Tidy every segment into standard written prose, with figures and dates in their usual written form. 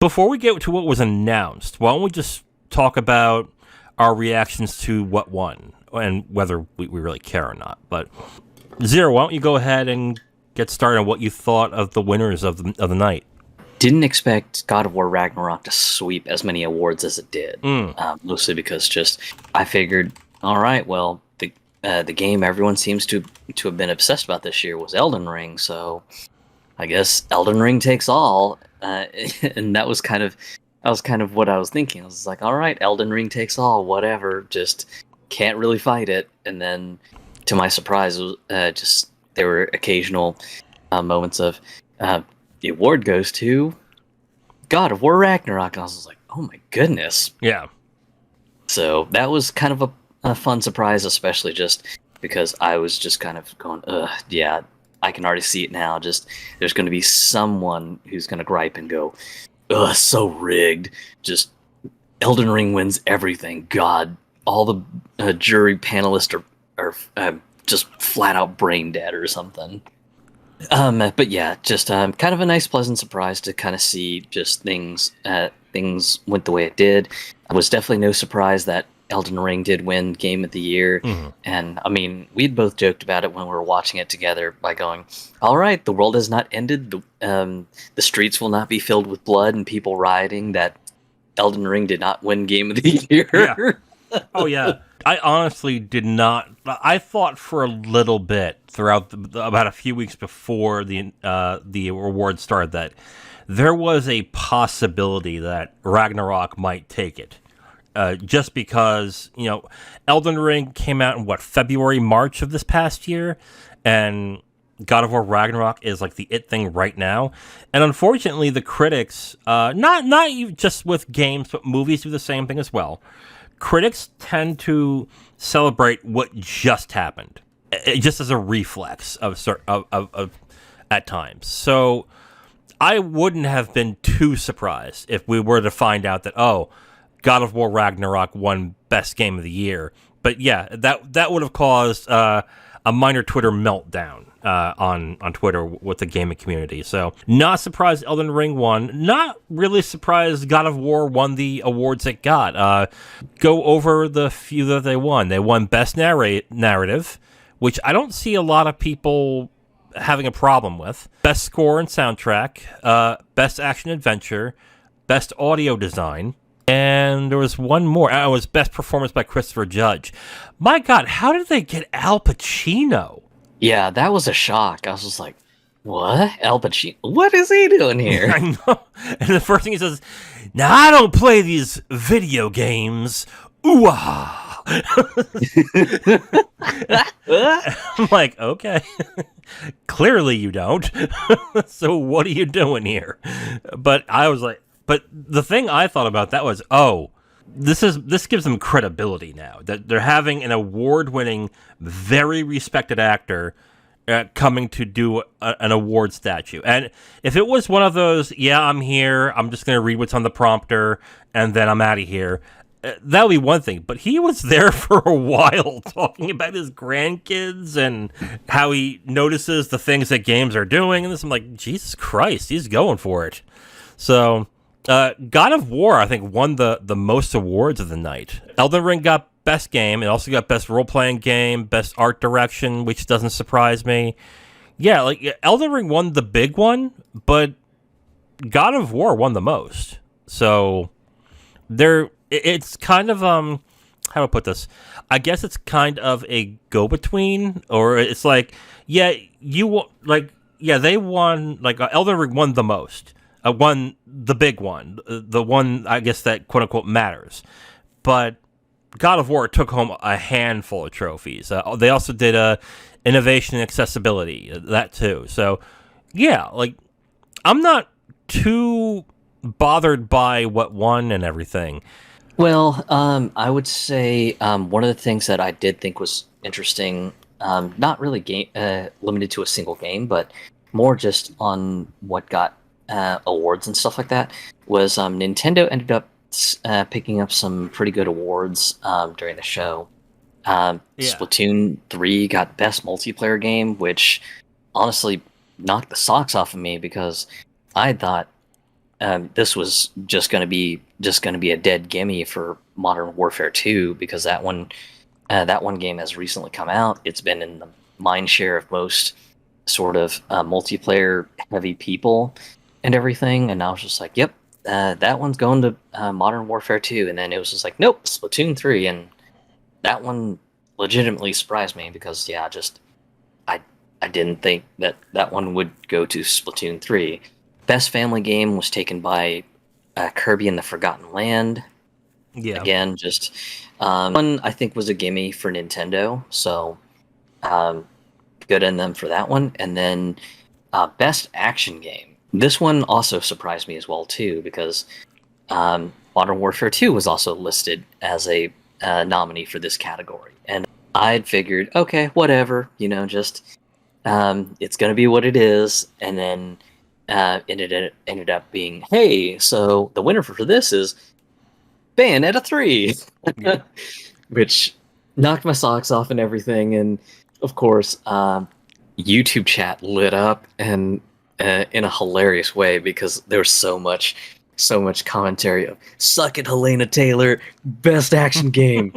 Before we get to what was announced, why don't we just talk about our reactions to what won and whether we really care or not. But Zero, why don't you go ahead and get started on what you thought of the winners of the night? Didn't expect God of War Ragnarok to sweep as many awards as it did. Mostly because I figured, all right, well, the game everyone seems to have been obsessed about this year was Elden Ring, so I guess Elden Ring takes all. And that was kind of what I was thinking. I was like, all right, Elden Ring takes all, whatever, just can't really fight it. And then, to my surprise, just there were occasional moments of the award goes to God of War Ragnarok, and I was like, oh my goodness. Yeah. So that was kind of a fun surprise, especially just because I was just kind of going, yeah, I can already see it now. Just there's going to be someone who's going to gripe and go, so rigged. Just Elden Ring wins everything. God, all the jury panelists are just flat out brain dead or something. But yeah, just kind of a nice, pleasant surprise to kind of see just things went the way it did. It was definitely no surprise that Elden Ring did win Game of the Year. And I mean, we'd both joked about it when we were watching it together by going, all right, the world has not ended. The streets will not be filled with blood and people rioting. That Elden Ring did not win Game of the Year. Yeah. Oh, yeah. I honestly did not. I thought for a little bit throughout about a few weeks before the award started that there was a possibility that Ragnarok might take it. Just because, Elden Ring came out in February, March of this past year, and God of War Ragnarok is like the it thing right now. And unfortunately, the critics, not even just with games, but movies do the same thing as well. Critics tend to celebrate what just happened, just as a reflex of at times. So I wouldn't have been too surprised if we were to find out that, God of War Ragnarok won Best Game of the Year. But yeah, that would have caused a minor Twitter meltdown on Twitter with the gaming community. So not surprised Elden Ring won. Not really surprised God of War won the awards it got. Go over the few that they won. They won Best Narrative, which I don't see a lot of people having a problem with. Best Score and Soundtrack. Best Action Adventure. Best Audio Design. And there was one more. It was Best Performance by Christopher Judge. My God, how did they get Al Pacino? Yeah, that was a shock. I was just like, what? Al Pacino? What is he doing here? I know. And the first thing he says, now I don't play these video games. Ooh-ah. I'm like, okay. Clearly you don't. So what are you doing here? But I was like, but the thing I thought about that was, this gives them credibility now that they're having an award-winning, very respected actor coming to do an award statue. And if it was one of those, I'm here, I'm just going to read what's on the prompter, and then I'm out of here, that would be one thing. But he was there for a while talking about his grandkids and how he notices the things that games are doing. And this, I'm like, Jesus Christ, he's going for it. So God of War, I think, won the most awards of the night. Elden Ring got Best Game. It also got Best Role-Playing Game, Best Art Direction, which doesn't surprise me. Yeah, like Elden Ring won the big one, but God of War won the most. So it's kind of how do I put this? I guess it's kind of a go-between, or it's like, they won, like Elden Ring won the most. Won the big one, the one, I guess, that quote-unquote matters. But God of War took home a handful of trophies. They also did innovation and accessibility, that too. So, yeah, like, I'm not too bothered by what won and everything. Well, I would say one of the things that I did think was interesting, not really limited to a single game, but more just on what got awards and stuff like that, was Nintendo ended up picking up some pretty good awards during the show. Splatoon 3 got Best Multiplayer Game, which honestly knocked the socks off of me because I thought this was just going to be a dead gimme for Modern Warfare 2 because that one game has recently come out. It's been in the mind share of most sort of multiplayer heavy people and everything, and I was just like, yep, that one's going to Modern Warfare 2, and then it was just like, nope, Splatoon 3, and that one legitimately surprised me because I didn't think that one would go to Splatoon 3. Best family game was taken by Kirby and the Forgotten Land. Yeah. Again, just one I think was a gimme for Nintendo, so good on them for that one. And then best action game. This one also surprised me as well too because Modern Warfare 2 was also listed as a nominee for this category, and I'd figured, okay, whatever, just it's gonna be what it is, and then ended up being, hey, so the winner for this is Bayonetta 3, which knocked my socks off and everything, and of course, YouTube chat lit up and in a hilarious way because there was so much commentary of "suck it, Helena Taylor, best action game."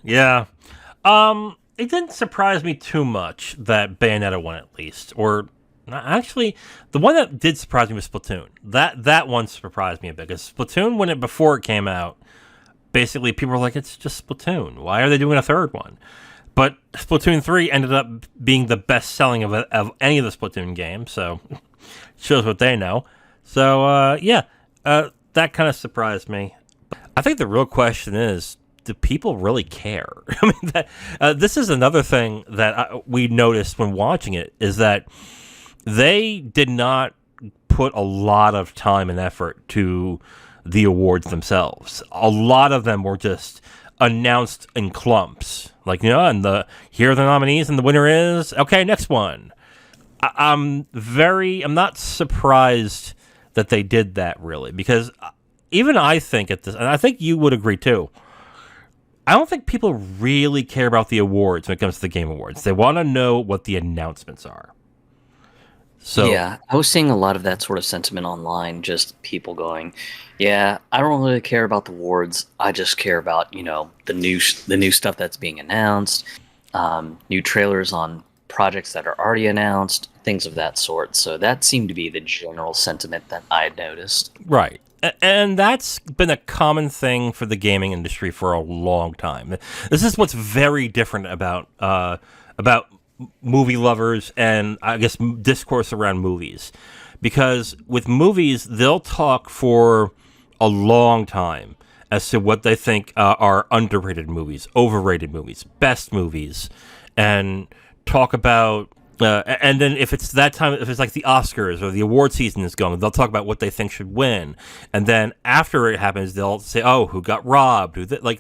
Yeah. It didn't surprise me too much that Bayonetta won at least. Or actually, the one that did surprise me was Splatoon. That one surprised me a bit because Splatoon, before it came out, basically people were like, it's just Splatoon. Why are they doing a third one? But Splatoon 3 ended up being the best selling of any of the Splatoon games, so shows what they know. So that kind of surprised me. I think the real question is, do people really care? I mean, this is another thing that we noticed when watching it, is that they did not put a lot of time and effort to the awards themselves. A lot of them were just announced in clumps. Like, here are the nominees and the winner is, okay, next one. I'm not surprised that they did that, really, because even I think and I think you would agree too, I don't think people really care about the awards when it comes to the Game Awards. They want to know what the announcements are. So yeah, I was seeing a lot of that sort of sentiment online, just people going, yeah, I don't really care about the awards. I just care about, the new stuff that's being announced, new trailers on projects that are already announced, things of that sort. So that seemed to be the general sentiment that I had noticed. Right. And that's been a common thing for the gaming industry for a long time. This is what's very different about movie lovers and, I guess, discourse around movies. Because with movies, they'll talk for a long time as to what they think are underrated movies, overrated movies, best movies, and talk about... and then if it's that time, if it's like the Oscars or the award season is going, they'll talk about what they think should win. And then after it happens, they'll say, oh, who got robbed?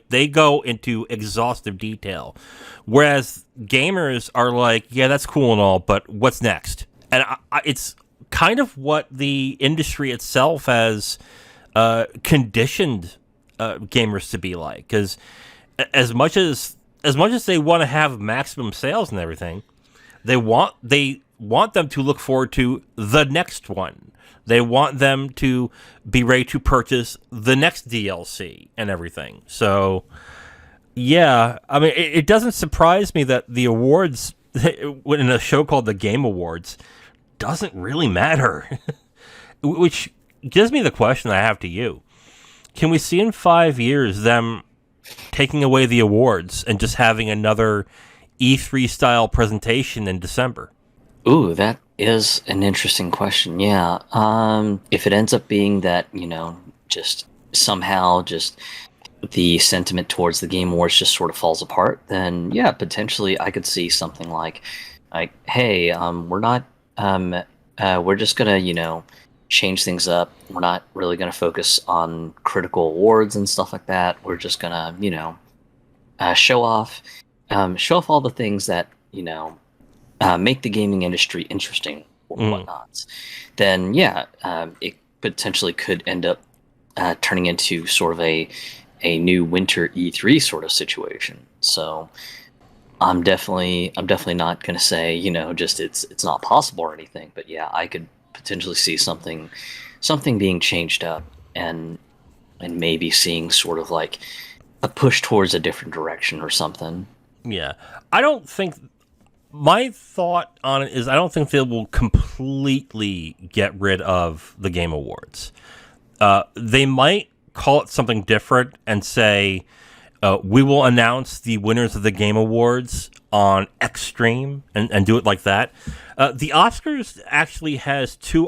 They go into exhaustive detail. Whereas gamers are like, yeah, that's cool and all, but what's next? And it's kind of what the industry itself has conditioned gamers to be like. Because as much as they want to have maximum sales and everything, They want them to look forward to the next one. They want them to be ready to purchase the next DLC and everything. So, yeah, I mean, it doesn't surprise me that the awards in a show called the Game Awards doesn't really matter. Which gives me the question I have to you. Can we see in 5 years them taking away the awards and just having another E3 style presentation in December? Ooh, that is an interesting question. Yeah. If it ends up being that, just somehow just the sentiment towards the Game Awards just sort of falls apart, then yeah, potentially I could see something like, hey, we're just gonna, change things up. We're not really gonna focus on critical awards and stuff like that. We're just gonna, show off all the things that make the gaming industry interesting or whatnots. Then yeah, it potentially could end up turning into sort of a new winter E3 sort of situation. So I'm definitely not going to say, just it's not possible or anything, but yeah, I could potentially see something being changed up, and maybe seeing sort of like a push towards a different direction or something. Yeah. I don't think my thought on it is I don't think they will completely get rid of the Game Awards. They might call it something different and say, we will announce the winners of the Game Awards on Xstream and do it like that. The Oscars actually has two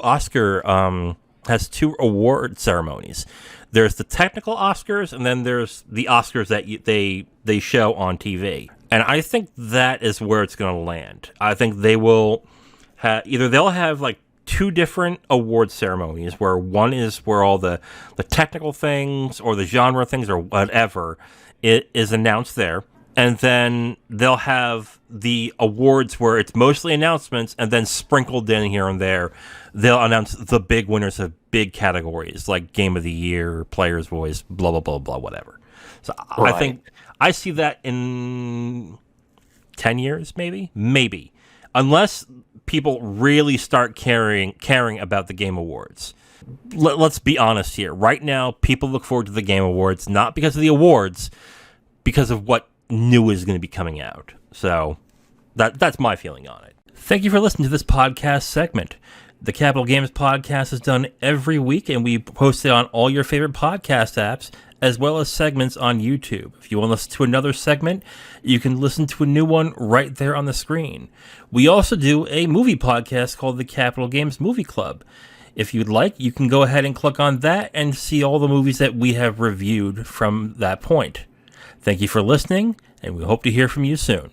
award ceremonies. There's the technical Oscars, and then there's the Oscars that they show on TV. And I think that is where it's going to land. I think they will either they'll have like two different award ceremonies, where one is where all the technical things or the genre things or whatever it is announced there, and then they'll have the awards where it's mostly announcements, and then sprinkled in here and there they'll announce the big winners of big categories like Game of the Year, Player's Voice, blah blah blah blah, whatever. So Right. I think I see that in 10 years, maybe, unless people really start caring about the Game Awards. Let's be honest here. Right now, people look forward to the Game Awards not because of the awards, because of what new is going to be coming out. So that's my feeling on it. Thank you for listening to this podcast segment. The Capital Games podcast is done every week, and we post it on all your favorite podcast apps, as well as segments on YouTube. If you want to listen to another segment, you can listen to a new one right there on the screen. We also do a movie podcast called the Capital Games Movie Club. If you'd like, you can go ahead and click on that and see all the movies that we have reviewed from that point. Thank you for listening, and we hope to hear from you soon.